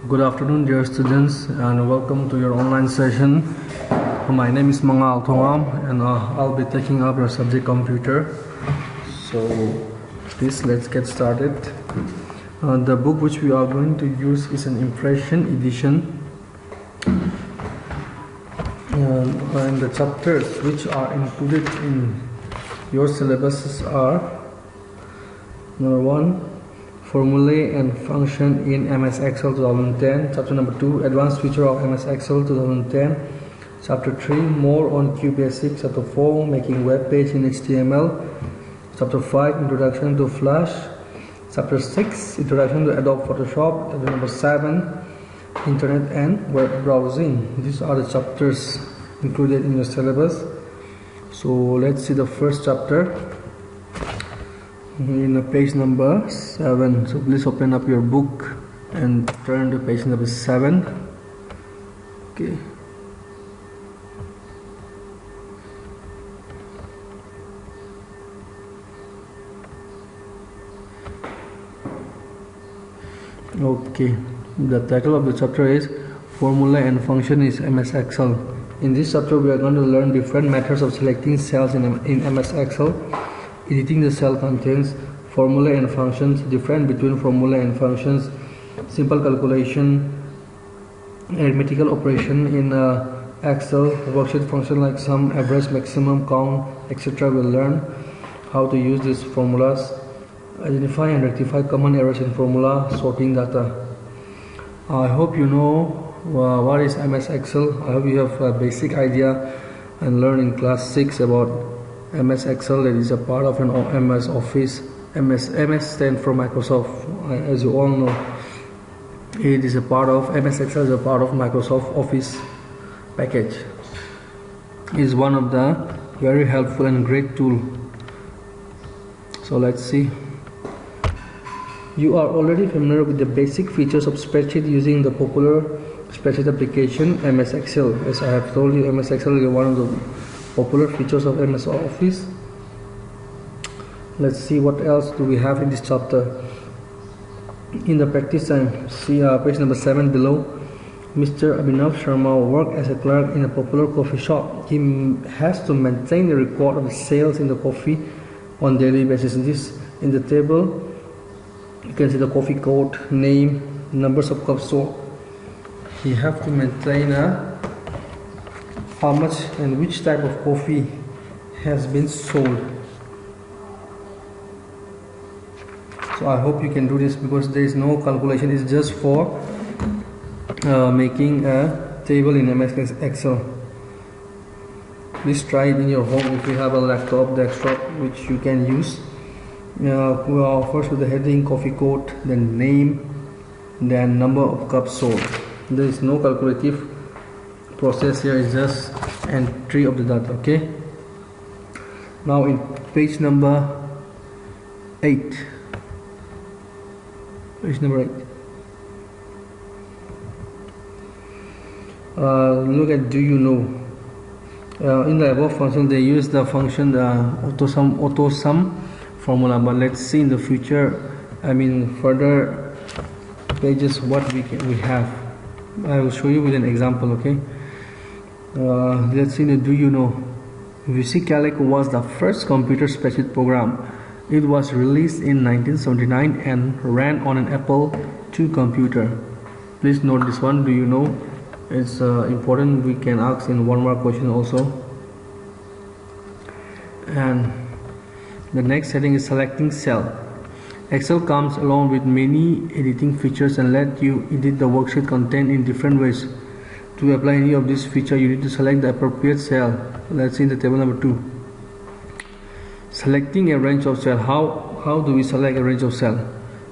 Good afternoon, dear students, and welcome to your online session. My name is Mangal Thongam, and I'll be taking up your subject computer. So, please let's get started. The book which we are going to use is an impression edition, and the chapters which are included in your syllabuses are: number 1, Formulae and Function in MS Excel 2010. Chapter number 2, Advanced Feature of MS Excel 2010. Chapter 3, More on QBasics. Chapter 4, Making Web Page in HTML. Chapter 5, Introduction to Flash. Chapter 6, Introduction to Adobe Photoshop. Chapter number 7, Internet and Web Browsing. These are the chapters included in your syllabus. So let's see the first chapter in page number 7. So please open up your book and turn to page number 7. Okay. Okay, the title of the chapter is Formula and Function is MS Excel. In this chapter we are going to learn different methods of selecting cells in MS Excel, editing the cell contents, formula and functions, difference between formula and functions, simple calculation, arithmetical operation in Excel, worksheet function like sum, average, maximum, count, etc. We'll learn how to use these formulas, identify and rectify common errors in formula, sorting data. I hope you know what is MS Excel. I hope you have a basic idea and learn in class 6 about MS Excel. That is a part of an MS Office. MS stands for Microsoft. As you all know, it is a part of MS Excel is a part of Microsoft Office package. It is one of the very helpful and great tool. So let's see. You are already familiar with the basic features of spreadsheet using the popular spreadsheet application MS Excel. As I have told you, MS Excel is one of the popular features of MS Office. Let's see what else do we have in this chapter. In the practice time, see page number 7 below. Mr. Abhinav Sharma worked as a clerk in a popular coffee shop. He has to maintain the record of the sales in the coffee on daily basis. This in the table you can see the coffee code, name, numbers of cups sold. He have to maintain how much and which type of coffee has been sold. So I hope you can do this because there is no calculation. It's just for making a table in MS Excel. Please try it in your home if you have a laptop, desktop, which you can use. First with the heading, coffee code, then name, then number of cups sold. There is no calculative process here. It's just entry of the data. Okay. Now in page number 8. Page number 8. Look at do you know. In the above function they use the function the auto sum formula, but let's see in the future, further pages what we have. I will show you with an example. Okay. Let's see the do you know. VII was the first computer spreadsheet program. It was released in 1979 and ran on an Apple II computer. Please note this one. Do you know? It's important. We can ask in one more question also. And the next heading is selecting cell. Excel comes along with many editing features and let you edit the worksheet content in different ways. To apply any of these features, you need to select the appropriate cell. Let's see in the table number 2. Selecting a range of cell. How do we select a range of cell?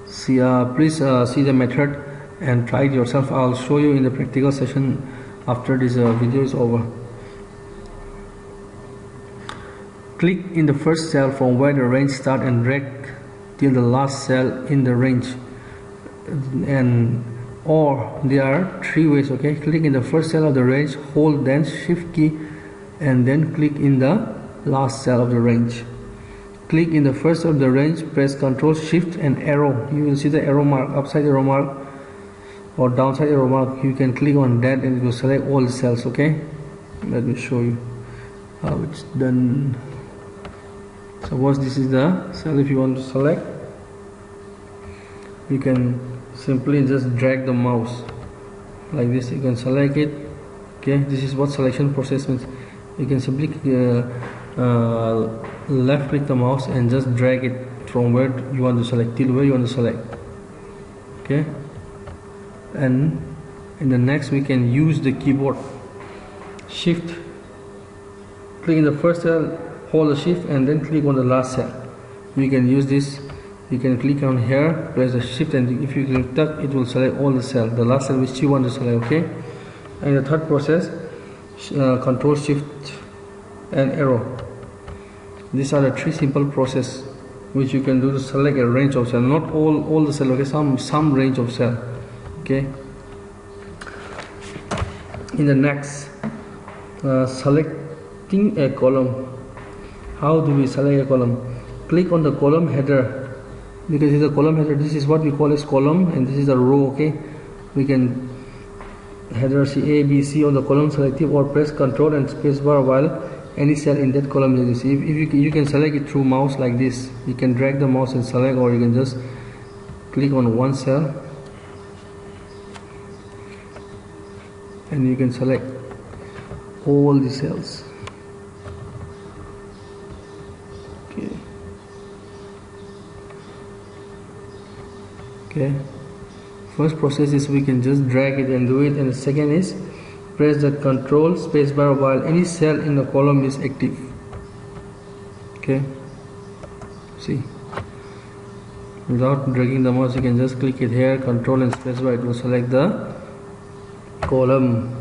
See, please see the method and try it yourself. I'll show you in the practical session after this video is over. Click in the first cell from where the range starts and drag till the last cell in the range. Or there are 3 ways. Okay, click in the first cell of the range, hold then shift key, and then click in the last cell of the range. Click in the first of the range, press Ctrl Shift and arrow. You will see the arrow mark, upside arrow mark. or downside arrow mark, you can click on that and it will select all the cells. Okay, let me show you how it's done. Suppose this is the cell. If you want to select, you can simply just drag the mouse like this. You can select it. Okay, this is what selection process means. You can simply left click the mouse and just drag it from where you want to select till where you want to select. Okay, and in the next we can use the keyboard shift, click in the first cell, hold the shift and then click on the last cell. You can use this. You can click on here, press the shift, and if you click that, it will select all the cell, the last cell which you want to select. Okay, and the third process, control shift and arrow. These are the three simple process which you can do to select a range of cell, not all the cell. Okay, some range of cell. Okay, in the next, selecting a column. How do we select a column? Click on the column header, because it's a column header. This is what we call as column, and this is a row. Okay, we can header C A B C on the column selective, or press Ctrl and spacebar while any cell in that column is used. If you can select it through mouse like this. You can drag the mouse and select, or you can just click on one cell and you can select all the cells. Okay. Okay, first process is we can just drag it and do it, and the second is press the Ctrl spacebar while any cell in the column is active. Okay, see, without dragging the mouse you can just click it here, Ctrl and spacebar, it will select the column.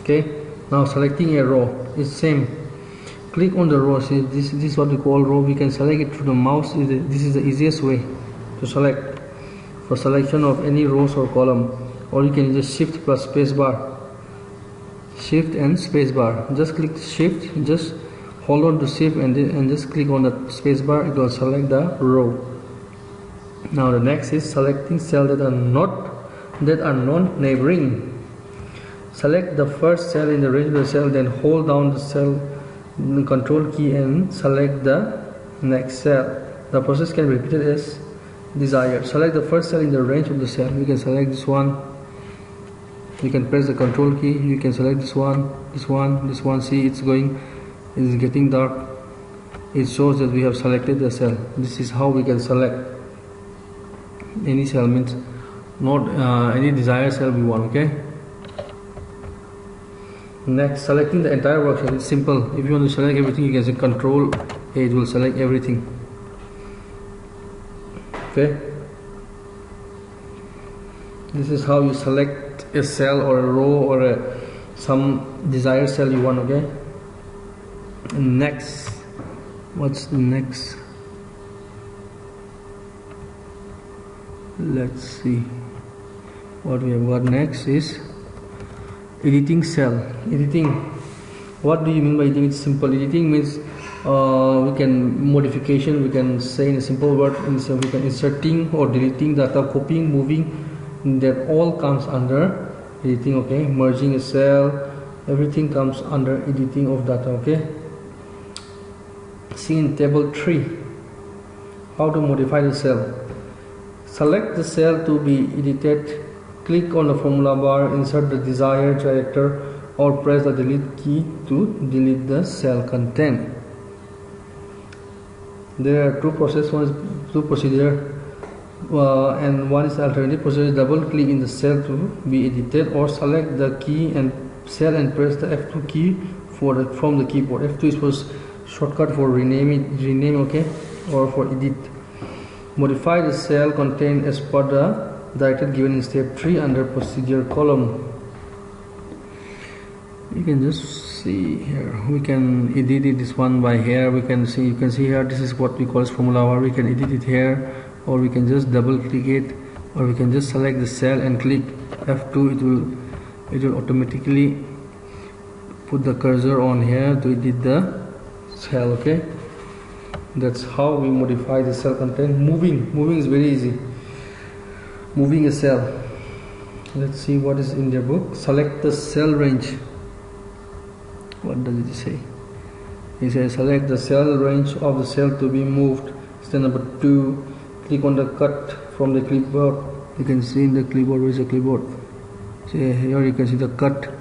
Okay, now selecting a row is same. Click on the row. See, this is what we call row. We can select it through the mouse. This is the easiest way to select for selection of any rows or column, or you can just shift plus spacebar, shift and spacebar. Just click shift, just hold on to shift and just click on the spacebar. It will select the row. Now the next is selecting cells that are non-neighboring. Select the first cell in the range of the cell, then hold down the cell control key and select the next cell. The process can be repeated as desired. Select the first cell in the range of the cell. You can select this one. You can press the control key. You can select this one, this one, this one. See, it's getting dark. It shows that we have selected the cell. This is how we can select any cell, means not any desired cell we want. Okay, next, selecting the entire worksheet. It's simple. If you want to select everything, you can say Control A, it will select everything. Okay, this is how you select a cell or a row or some desired cell you want. Okay, and next, what's the next? Let's see what we have got. Next is editing cell. Editing, what do you mean by editing? It's simple. Editing means we can modification, we can say in a simple word, we can inserting or deleting data, copying, moving, that all comes under editing. Okay, merging a cell, everything comes under editing of data. Okay, see in table 3 how to modify the cell. Select the cell to be edited, click on the formula bar, insert the desired character, or press the delete key to delete the cell content. There are two procedures. One is and one is alternative procedure. Double click in the cell to be edited, or select the key and cell and press the F2 key from the keyboard. F2 is for shortcut for rename. Okay, or for edit. Modify the cell content as per the directed given in step 3 under procedure column. You can just see here, we can edit it, this one by here. You can see here, this is what we call as formula bar. We can edit it here, or we can just double click it, or we can just select the cell and click F2. It will automatically put the cursor on here to edit the cell. Okay, that's how we modify the cell content. Moving is very easy. Moving a cell, Let's see what is in their book. Select the cell range. What does it say? It says select the cell range of the cell to be moved. Step number 2. Click on the cut from the clipboard. You can see in the clipboard. Where is the clipboard? See here you can see the cut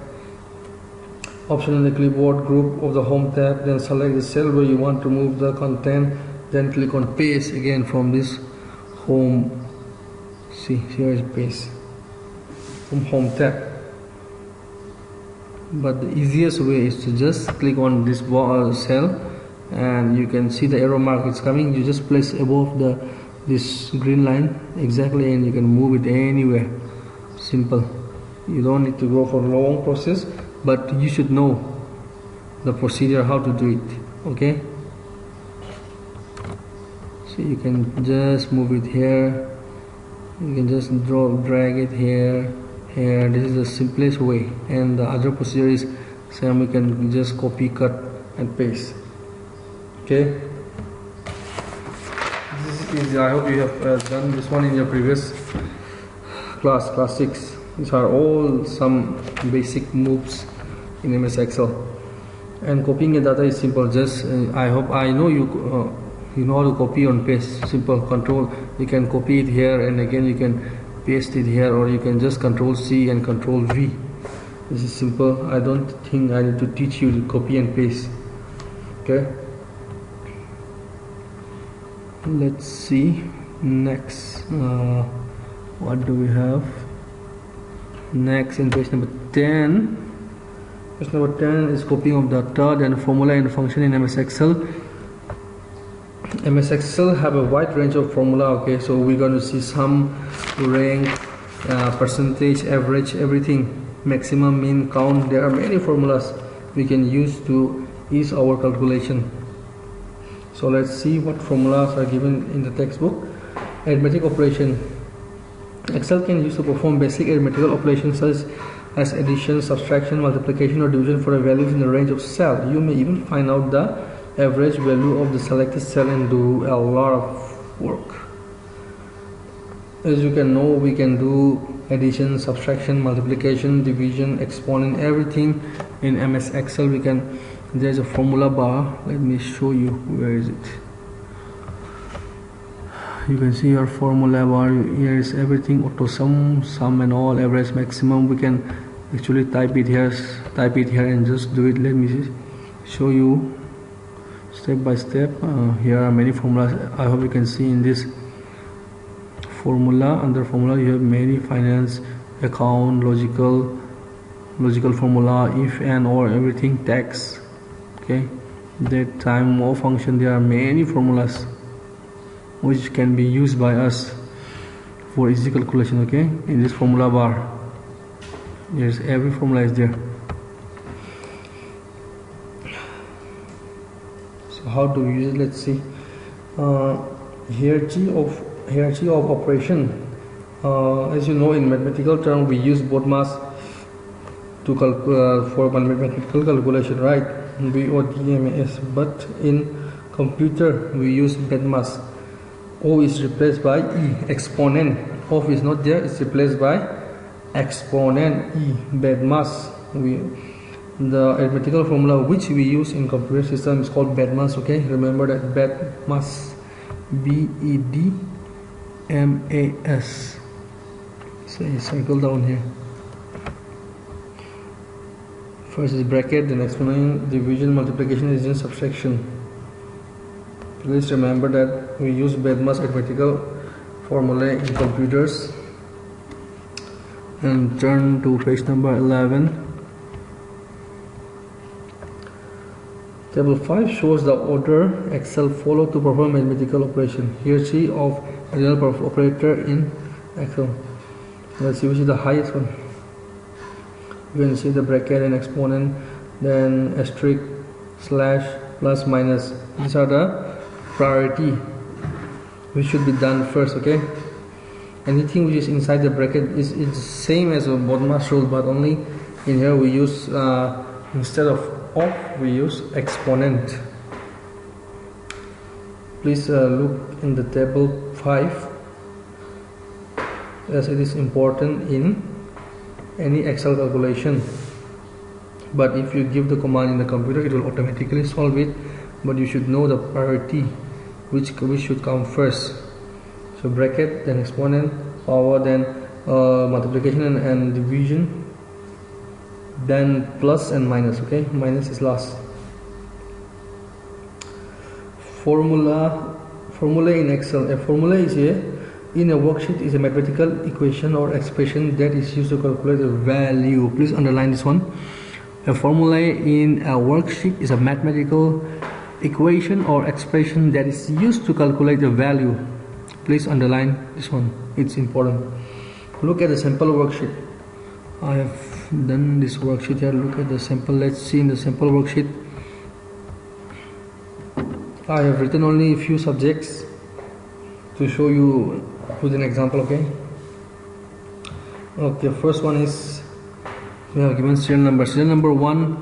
option in the clipboard group of the home tab. Then select the cell where you want to move the content. Then click on paste again from this home. See, here is paste from home tab. But the easiest way is to just click on this cell, and you can see the arrow mark is coming. You just place above this green line exactly, and you can move it anywhere. Simple. You don't need to go for a long process, but you should know the procedure how to do it. Okay, so you can just move it here. You can just drag it here. This is the simplest way, and the other procedure is same. We can just copy, cut and paste. Okay, this is easy. I hope you have done this one in your previous class 6. These are all some basic moves in MS Excel, and copying the data is simple. Just I know you know how to copy and paste. Simple. Control, you can copy it here, and again you can paste it here, or you can just Control C and Control V. This is simple. I don't think I need to teach you to copy and paste. Okay, let's see next. What do we have next in page number 10? Page number 10 is copying of data, then formula and function in MS Excel. MS Excel have a wide range of formula. Okay, so we're going to see sum, rank, percentage, average, everything, maximum, mean, count. There are many formulas we can use to ease our calculation. So let's see what formulas are given in the textbook. Arithmetic operation. Excel can use to perform basic arithmetical operations such as addition, subtraction, multiplication or division for a value in the range of cell. You may even find out the average value of the selected cell and do a lot of work. As you can know, we can do addition, subtraction, multiplication, division, exponent, everything in MS Excel. There's a formula bar. Let me show you. Where is it? You can see your formula bar. Here is everything: auto sum, sum and all, average, maximum. We can actually type it here and just do it. Let me show you step by step. Here are many formulas. I hope you can see in this formula. Under formula you have many: finance, account, logical formula, if and or, everything, tax. Okay, that time, more function. There are many formulas which can be used by us for easy calculation. Okay, in this formula bar, there's every formula is there. How to use it? Let's see. Hierarchy of operation. As you know, in mathematical term we use BODMAS to for mathematical calculation, right? BODMAS. But in computer we use BEDMAS. O is replaced by E. Exponent. O is not there. It's replaced by exponent E. BEDMAS. The arithmetical formula which we use in computer system is called BEDMAS. Okay, remember that. BEDMAS, BEDMAS. So circle down here. First is bracket, then exponent, division, multiplication, addition, subtraction. Please remember that we use BEDMAS arithmetical formula in computers. And turn to page number 11. Table 5 shows the order Excel follow to perform mathematical operation. Hierarchy of real operator in Excel. Let's see which is the highest one. You can see the bracket and exponent, then asterisk, slash, plus, minus. These are the priority which should be done first. Okay, anything which is inside the bracket is same as a BODMAS rule, but only in here we use instead of we use exponent. Please look in the table 5, as it is important in any Excel calculation. But if you give the command in the computer, it will automatically solve it, but you should know the priority, which should come first. So bracket, then exponent, power, then multiplication and division, then plus and minus. Okay, minus is last. Formula in Excel. A formula is in a worksheet is a mathematical equation or expression that is used to calculate a value. Please underline this one. A formula in a worksheet is a mathematical equation or expression that is used to calculate a value. Please underline this one, it's important. Look at the sample worksheet. I have done this worksheet here. Look at the sample. Let's see in the sample worksheet. I have written only a few subjects to show you with an example. Okay, first one is we have given serial number. Serial number 1,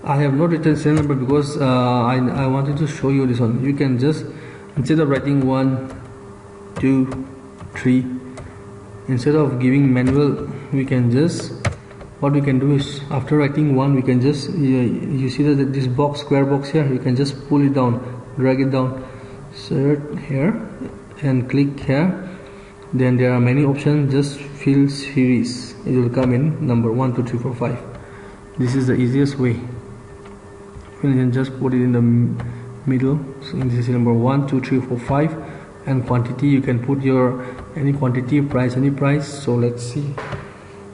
I have not written serial number because I wanted to show you this one. You can just, instead of writing 1, 2, 3, instead of giving manual, we can just, what we can do is, after writing 1, we can just, you see that this box, square box here, you can just pull it down, drag it down, insert here and click here. Then there are many options, just fill series, it will come in number 1, 2, 3, 4, 5. This is the easiest way. You can just put it in the middle. So this is number 1, 2, 3, 4, 5, and quantity, you can put your any quantity, price, any price. So let's see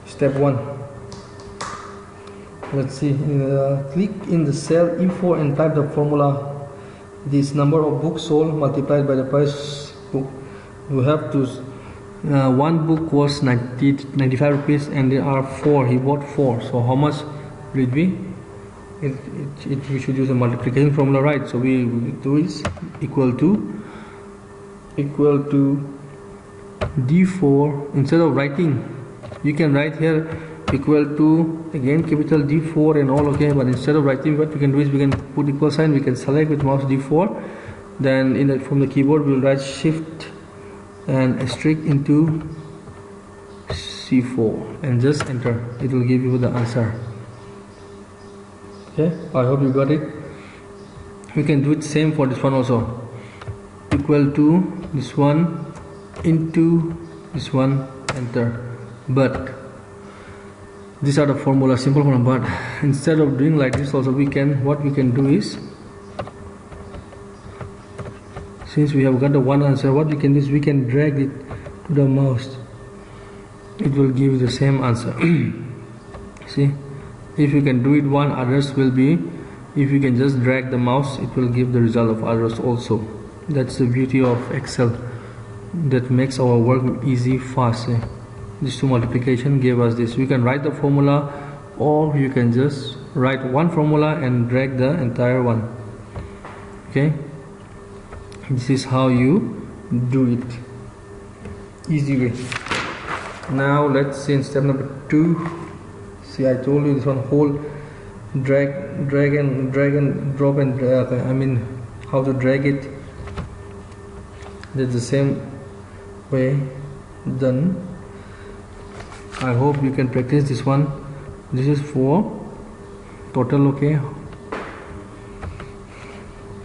step 1. Let's see, click in the cell E4 and type the formula. This number of books sold multiplied by the price book. You have to one book was 95 rupees and there are 4. He bought 4. So how much will it be? We should use a multiplication formula, right? So we do is equal to D4. Instead of writing, you can write here equal to, again capital D4 and all. Okay, but instead of writing, what we can do is we can put equal sign. We can select with mouse D4. Then from the keyboard we will write shift and asterisk into C4 and just enter. It will give you the answer. Okay, I hope you got it. We can do it same for this one also. Equal to this one into this one, enter. But these are the formula, simple formula. But instead of doing like this also, what we can do is, since we have got the one answer, what we can do is we can drag it to the mouse. It will give the same answer. See, if you can do it one, others will be, if you can just drag the mouse, it will give the result of others also. That's the beauty of Excel, that makes our work easy, fast. This 2 multiplication gave us this. We can write the formula, or you can just write one formula and drag the entire one. Okay, this is how you do it, easy way. Now let's see in step number 2. See, I told you this one whole drag and drop and I mean how to drag it. That's the same way done. I hope you can practice this one. This is for total. Okay,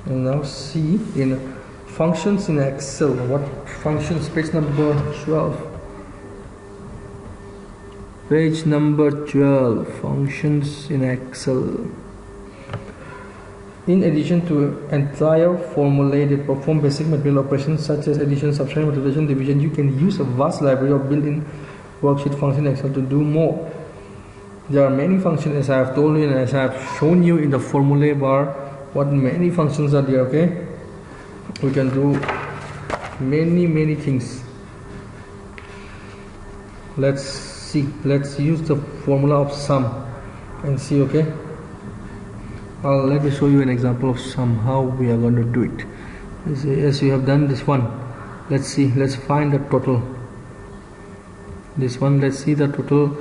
and now see in functions in Excel. What functions? Page number 12. Page number 12, functions in Excel. In addition to entire formulae that perform basic mathematical operations such as addition, subtraction, multiplication, division, you can use a vast library of built-in worksheet functions in Excel to do more. There are many functions, as I have told you and as I have shown you in the formulae bar, what many functions are there. Okay, we can do many things. Let's use the formula of sum and see. Okay, let me show you an example of sum, how we are going to do it. As you have done this one, let's see, let's find the total. This one, let's see the total.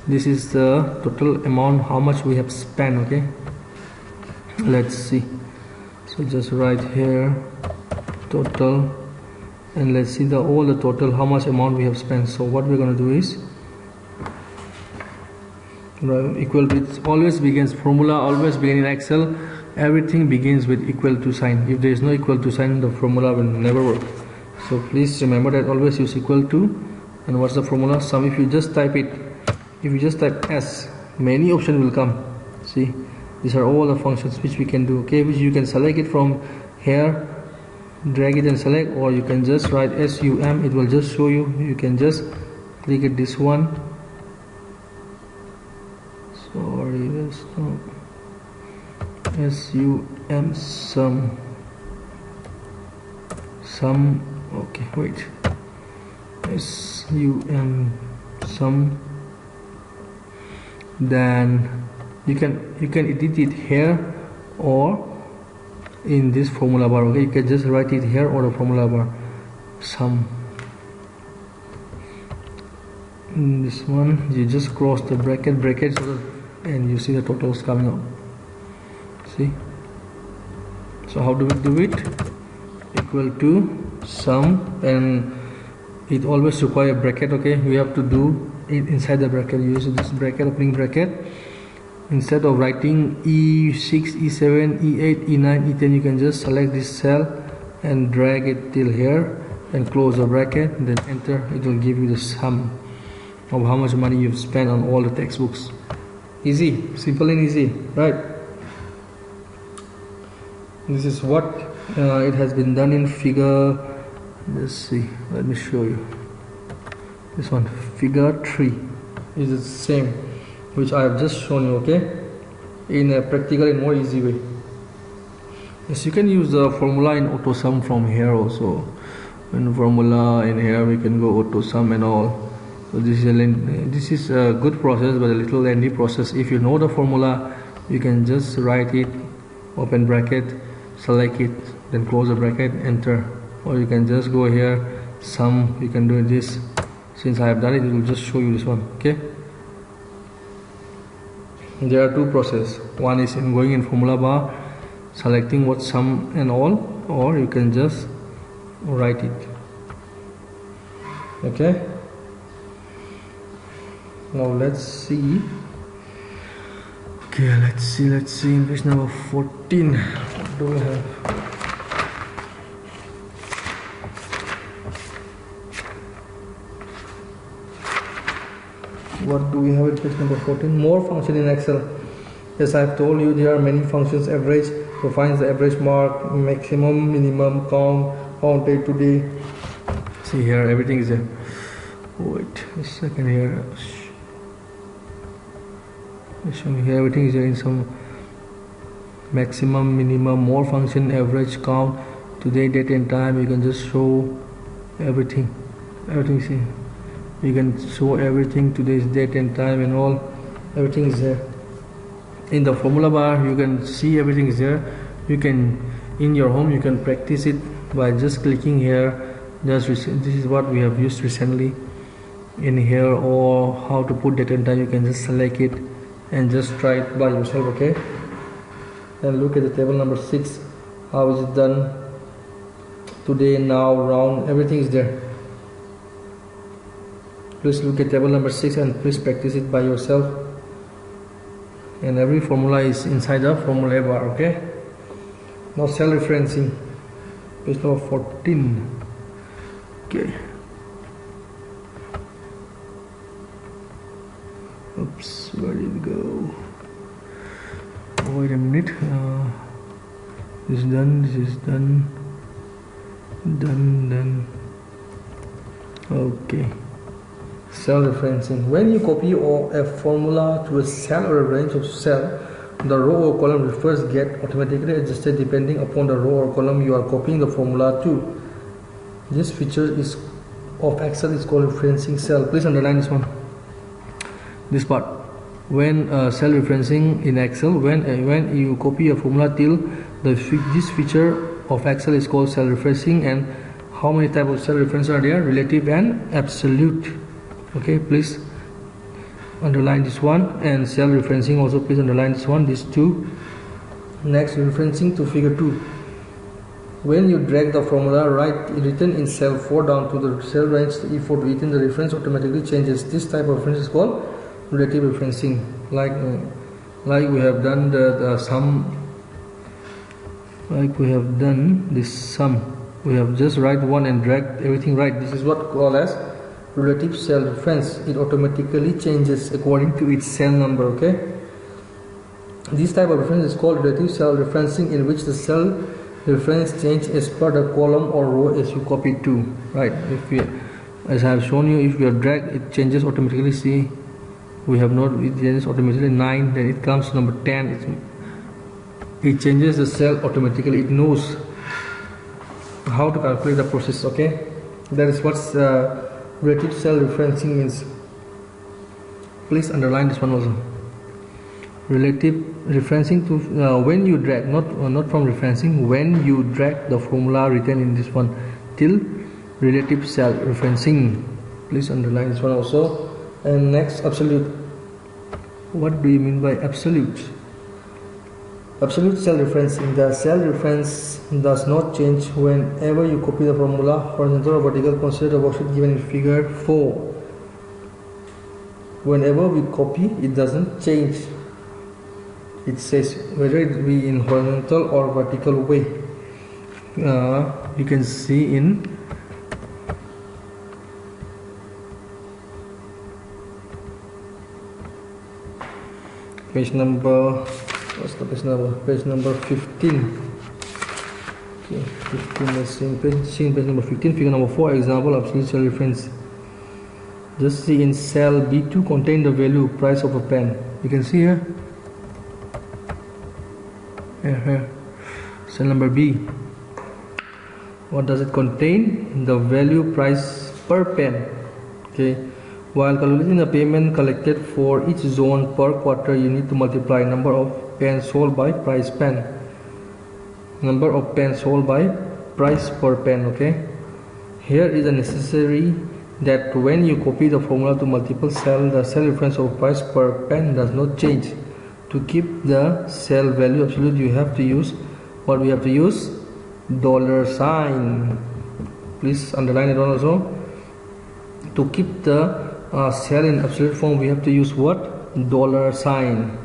This is the total amount, how much we have spent. Okay, let's see. So just write here total, and let's see all the total, how much amount we have spent. So what we're going to do is equal to, it always begins, formula always begin in Excel, everything begins with equal to sign. If there is no equal to sign, the formula will never work. So please remember that always use equal to. And what's the formula? Sum. If you just type it, if you just type S, many options will come. See, these are all the functions which we can do, okay, which you can select it from here, drag it and select, or you can just write SUM, it will just show you. You can just click it, this one. Sorry, let's not. SUM, sum, okay, wait, SUM, then you can edit it here or in this formula bar, okay. You can just write it here or the formula bar, sum. In this one you just cross the bracket so that, and you see the totals coming out. See, so how do we do it? Equal to sum, and it always require a bracket, okay. We have to do it inside the bracket. Use this bracket, opening bracket. Instead of writing E6, E7, E8, E9, E10, you can just select this cell and drag it till here and close the bracket, then enter. It will give you the sum of how much money you've spent on all the textbooks. Easy, simple and easy, right? This is what it has been done in figure. Let's see, let me show you. This one, figure 3, is the same which I have just shown you, okay, in a practical and more easy way. Yes, you can use the formula in auto sum from here also. In formula in here we can go auto sum and all. So this is a good process, but a little lengthy process. If you know the formula, you can just write it, open bracket, select it, then close the bracket, enter. Or you can just go here, sum, you can do this. Since I have done it, it will just show you this one, okay. There are two processes. One is in going in formula bar, selecting what sum and all, or you can just write it, okay. Now let's see. Okay, let's see in page number 14. What do we have? What do we have in page number 14? More function in Excel. Yes, I have told you there are many functions. Average, to find the average mark, maximum, minimum, count day to day. See here, everything is there. Wait a second here. Here everything is there in some maximum, minimum, more function, average, count, today, date and time. You can just show everything. Everything is here. You can show everything, today's date and time and all. Everything is there. In the formula bar, you can see everything is there. You can, in your home, you can practice it by just clicking here. This is what we have used recently in here, or how to put date and time. You can just select it and just try it by yourself, okay. And look at the table number 6, how is it done, today, now, round, everything is there. Please look at table number 6 and please practice it by yourself. And every formula is inside the formula bar, okay. Now cell referencing, page number 14. Okay. Oops, where did it go? Wait a minute. This is done. This is done. Done. Okay. Cell referencing. When you copy a formula to a cell or a range of cell, the row or column refers get automatically adjusted depending upon the row or column you are copying the formula to. This feature of Excel is called referencing cell. Please underline this one. This part, when cell referencing in Excel, when you copy a formula till this feature of Excel is called cell referencing. And how many types of cell reference are there? Relative and absolute. Okay, please underline this one. And cell referencing also, please underline this one, these two. Next, referencing to figure 2. When you drag the formula written in cell 4 down to the cell range E4 to E10, the reference automatically changes. This type of reference is called relative referencing, like we have done the sum, like we have done this sum. We have just write one and drag everything right. This is what called as relative cell reference. It automatically changes according to its cell number. Okay, this type of reference is called relative cell referencing, in which the cell reference change as per the column or row as you copy to. Right, if we, as I have shown you, if you drag, it changes automatically. See, we have not, it changes automatically 9, then it comes to number 10. It changes the cell automatically. It knows how to calculate the process. Okay, that is what relative cell referencing means. Please underline this one also. Relative referencing to when you drag, not from referencing, when you drag the formula written in this one till relative cell referencing. Please underline this one also. And next, absolute. What do you mean by absolute? Absolute cell referencing. The cell reference does not change whenever you copy the formula, horizontal or vertical. Consider the worksheet given in figure 4. Whenever we copy, it doesn't change. It says whether it be in horizontal or vertical way. You can see in page number, what's the page number? Page number 15. Okay, 15. Let's see page number 15, figure number 4, example of absolute cell reference. Just see in cell B2 contain the value price of a pen. You can see here. Here, cell number B. What does it contain? The value price per pen. Okay. While calculating the payment collected for each zone per quarter, you need to multiply number of pens sold by price pen. Number of pens sold by price per pen. Okay. Here is a necessary that when you copy the formula to multiple cells, the cell reference of price per pen does not change. To keep the cell value absolute, you have to use what we have to use? $sign. Please underline it also. To keep the cell in absolute form, we have to use what? $sign.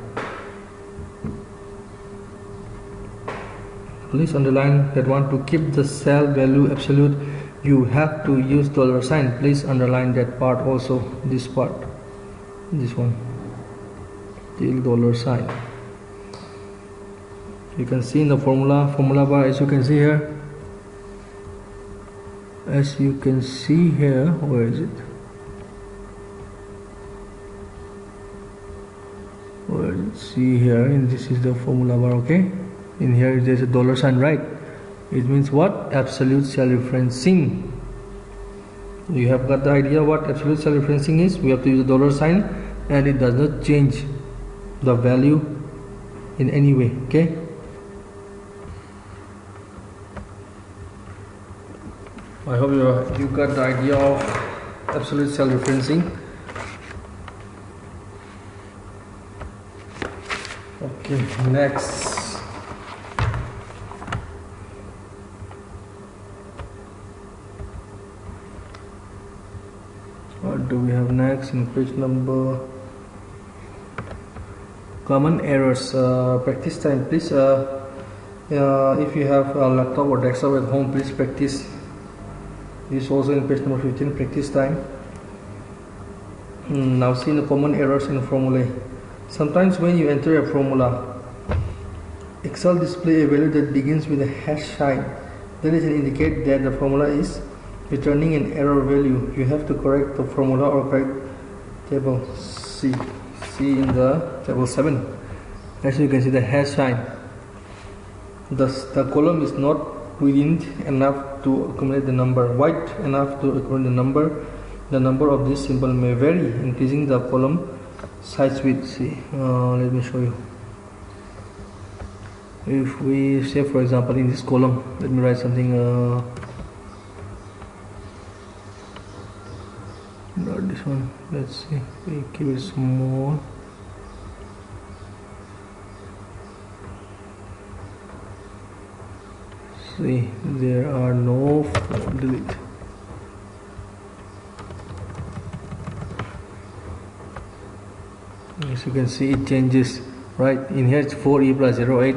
Please underline that one. To keep the cell value absolute, you have to use $sign. Please underline that part also. This part, this one, till $sign. You can see in the formula bar, as you can see here. As you can see here, where is it? Where is it? See here, and this is the formula bar. Okay, in here there's a $sign, right? It means what? Absolute cell referencing. You have got the idea what absolute cell referencing is. We have to use the $sign, and it does not change the value in any way. Okay, I hope you got the idea of absolute cell referencing. Okay, next. What do we have next in page number? Common errors. Practice time, please. If you have a laptop or desktop at home, please practice this also in page number 15. Practice time. Now see the common errors in formulae. Sometimes when you enter a formula, Excel display a value that begins with a hash sign. That is an indicate that the formula is returning an error value. You have to correct the formula or correct table C. See in the table 7. As you can see, the hash sign. The column is not within enough to accumulate the number, wide enough to accumulate the number. The number of this symbol may vary, increasing the column size width. See, let me show you. If we say, for example, in this column, let me write something. Not this one. Let's see. We keep it small. See, there are no delete. As you can see, it changes, right? In here it's 4e plus 08,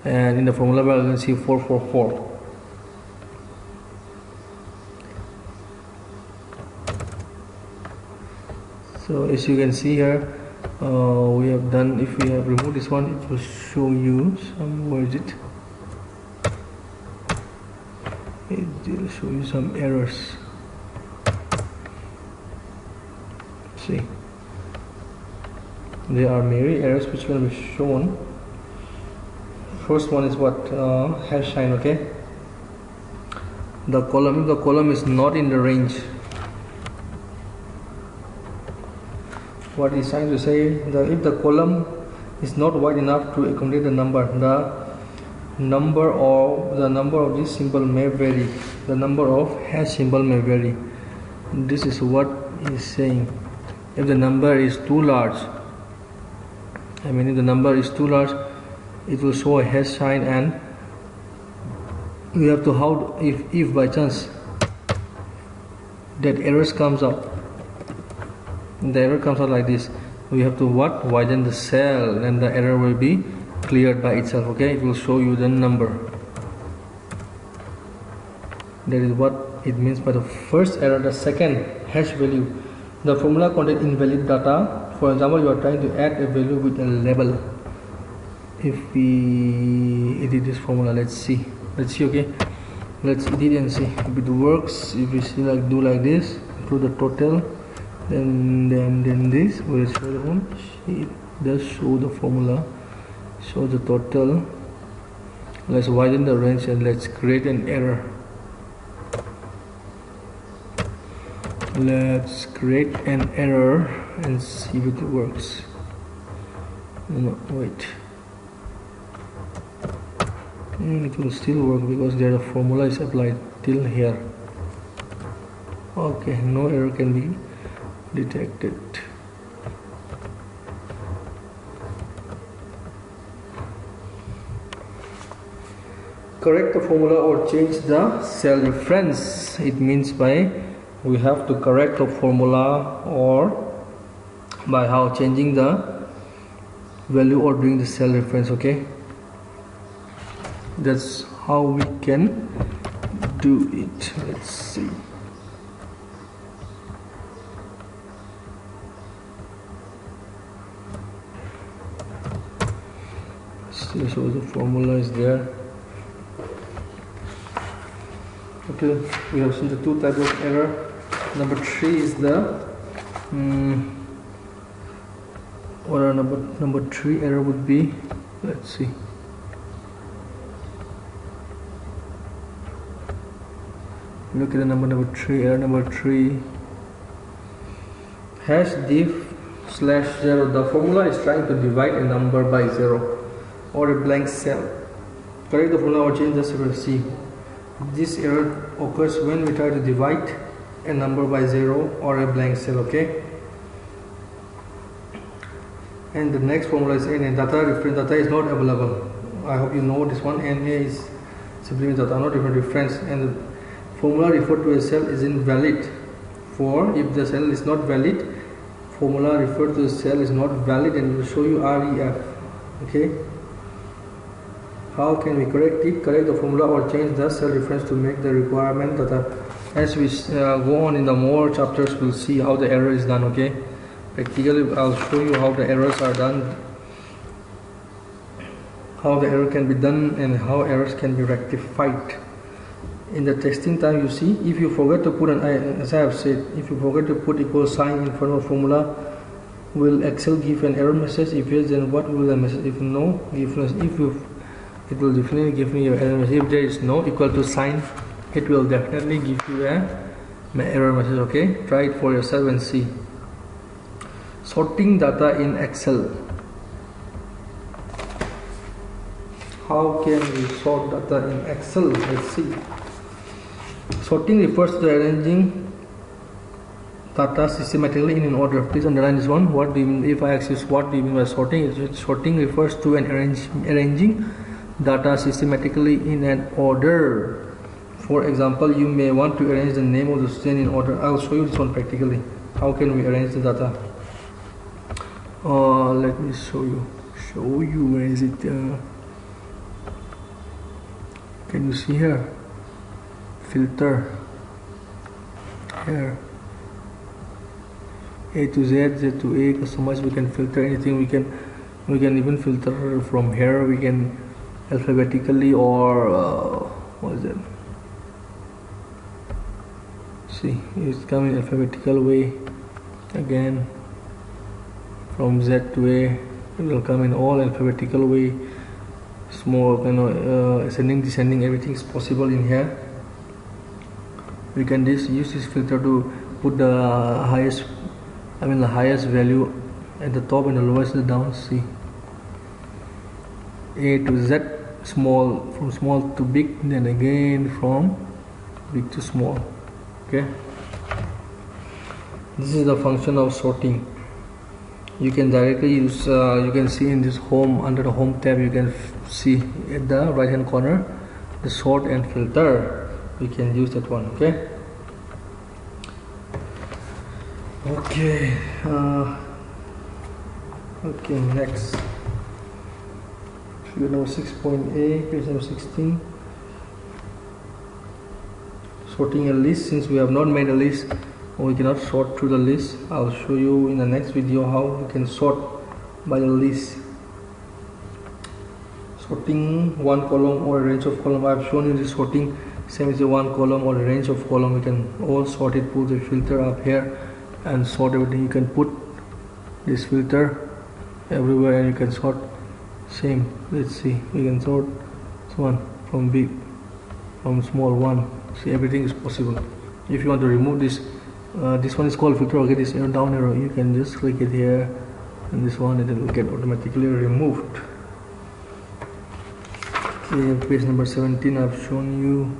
and in the formula bar you can see 444. So as you can see here, we have done, if we have removed this one, it will show you some, where is it? It will show you some errors. See, there are many errors which will be shown. First one is what? Hash sign, okay? The column is not in the range. What is trying to say, that if the column is not wide enough to accommodate the number of this symbol may vary. The number of hash symbol may vary. This is what is saying. If the number is too large, if the number is too large, it will show a hash sign, and we have to if by chance that errors comes out. The error comes out like this, we have to widen the cell, and the error will be cleared by itself. Okay, it will show you the number. That is what it means by the first error. The second, hash value. The formula contains invalid data. For example, you are trying to add a value with a label. If we edit this formula, let's see. Okay, let's edit and see if it works. If we see do like this, to the total, then this will show the one. It does show the formula, show the total. Let's widen the range and let's create an error. Let's create an error and see if it works. No, wait. It will still work because there the formula is applied till here. Okay, no error can be detected. Correct the formula or change the cell reference. It means by we have to correct the formula, or by how changing the value or doing the cell reference. Okay, that's how we can do it. Let's see. Still shows the formula is there. Okay, we have seen the two types of error. Number 3 is the what are number 3 error would be. Let's see. Look at the number 3. Error number 3, hash diff/0. The formula is trying to divide a number by 0 or a blank cell. Correct the formula or change the cell. See, this error occurs when we try to divide a number by 0 or a blank cell. Okay, and the next formula is NA. Reference data is not available. I hope you know this one. NA is simply data, not different reference, and the formula referred to a cell is invalid. For if the cell is not valid, formula referred to the cell is not valid, and it will show you REF. Okay, how can we correct it? Correct the formula or change the cell reference to make the requirement data. As we go on in the more chapters, we'll see how the error is done. Okay, practically I'll show you how the errors are done, how the error can be done, and how errors can be rectified. In the testing time, you see, if you forget to put as I have said, if you forget to put equal sign in front of formula, will Excel give an error message? If yes, then what will the message? If no, it will definitely give me your error message. If there is no equal to sign, it will definitely give you an error message. Okay, try it for yourself and see. Sorting data in Excel. How can we sort data in Excel? Let's see. Sorting refers to arranging data systematically in an order. Please underline this one. What do you mean? If I ask you what do you mean by sorting? Sorting refers to an arranging data systematically in an order. For example, you may want to arrange the name of the student in order. I'll show you this one practically. How can we arrange the data? Let me show you where is it. Can you see here? Filter here, A to Z, Z to A, customize. We can filter anything. We can even filter from here. We can alphabetically, or what is it? See, it's coming alphabetical way. Again, from Z to A, it will come in all alphabetical way. Small, ascending, descending, everything is possible in here. We can use this filter to put the highest value at the top and the lowest down. See, A to Z, small, from small to big, then again from big to small. Okay, this is the function of sorting. You can directly use, you can see in this home, under the home tab, you can see at the right hand corner the sort and filter. We can use that one. Okay, next, figure number 6.a, page number 16. Sorting a list. Since we have not made a list, we cannot sort through the list. I'll show you in the next video how you can sort by the list. Sorting one column or a range of column. I've shown you this sorting. Same as the one column or a range of column. We can all sort it. Put the filter up here and sort everything. You can put this filter everywhere and you can sort. Same. Let's see. We can sort this one from big, from small one. See, everything is possible. If you want to remove this, this one is called filter. Okay, this arrow, down arrow, you can just click it here, and this one, and it will get automatically removed. Okay, page number 17 I've shown you.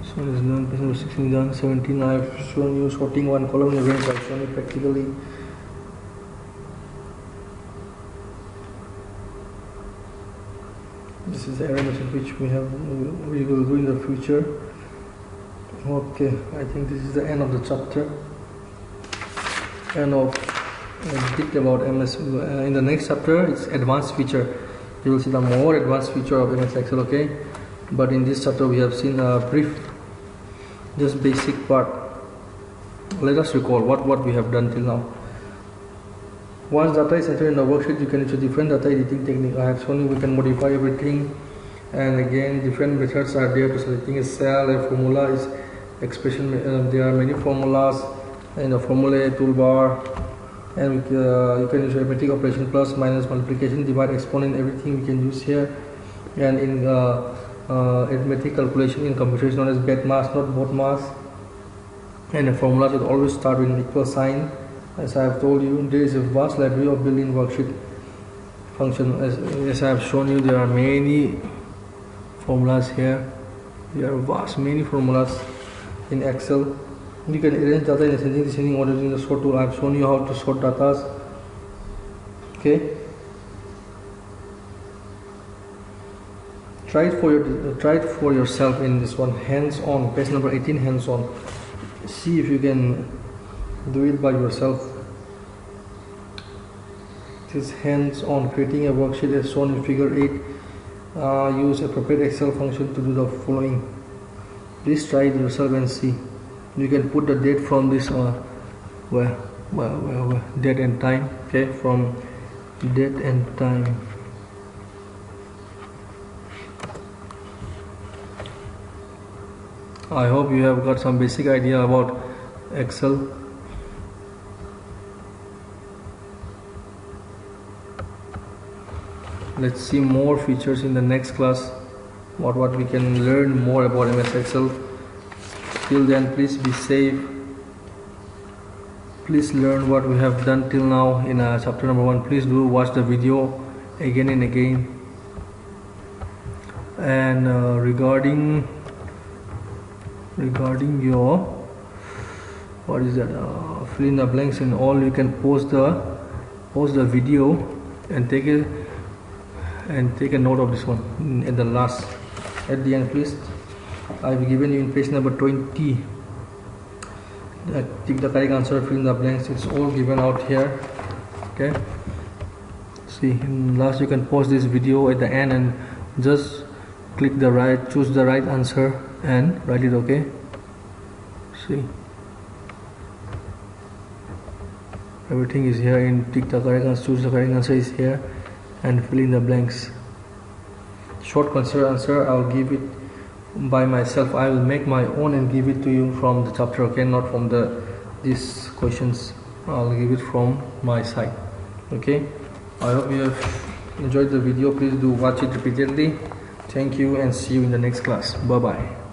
So it's done. Page number 16 done. 17 I've shown you sorting one column in a range. I've shown you practically. This is the error message which we will do in the future. Okay, I think this is the end of the chapter. End of a bit about MS. In the next chapter, it's advanced feature. You will see the more advanced feature of MS Excel. Okay, but in this chapter we have seen a brief, just basic part. Let us recall what we have done till now. Once data is entered in the worksheet, you can use a different data editing technique. I have shown you we can modify everything, and again different methods are there to selecting a cell. A formula is expression. There are many formulas in the formula toolbar, and you can use arithmetic operation, plus, minus, multiplication, divide, exponent, everything we can use here. And in arithmetic calculation in computer is known as BEDMAS, not BODMAS. And the formulas will always start with an equal sign. As I have told you, there is a vast library of built-in worksheet function. As I have shown you, there are many formulas here. There are many formulas in Excel. You can arrange data in ascending, descending order in the sort tool. I have shown you how to sort data. Okay. Try it for yourself in this one. Hands-on. Page number 18. Hands-on. See if you can do it by yourself. This is hands-on. Creating a worksheet as shown in figure 8. Use appropriate Excel function to do the following. Please try it yourself and see. You can put the date from this date and time. Okay, from date and time. I hope you have got some basic idea about Excel. Let's see more features in the next class. What we can learn more about MS Excel. Till then, please be safe. Please learn what we have done till now in chapter number 1. Please do watch the video again and again. And regarding your fill in the blanks and all, you can pause the video and take a note of this one at the end. Please, I've given you in page number 20 Tick the correct answer, fill in the blanks. It's all given out here. Okay, see, in last you can pause this video at the end and just click the right, choose the right answer and write it. Okay, see, everything is here in tick the correct answer, choose the correct answer is here, and fill in the blanks. Short answer I'll give it by myself. I will make my own and give it to you from the chapter. Okay, not from these questions. I'll give it from my side. Okay, I hope you have enjoyed the video. Please do watch it repeatedly. Thank you and see you in the next class. Bye bye.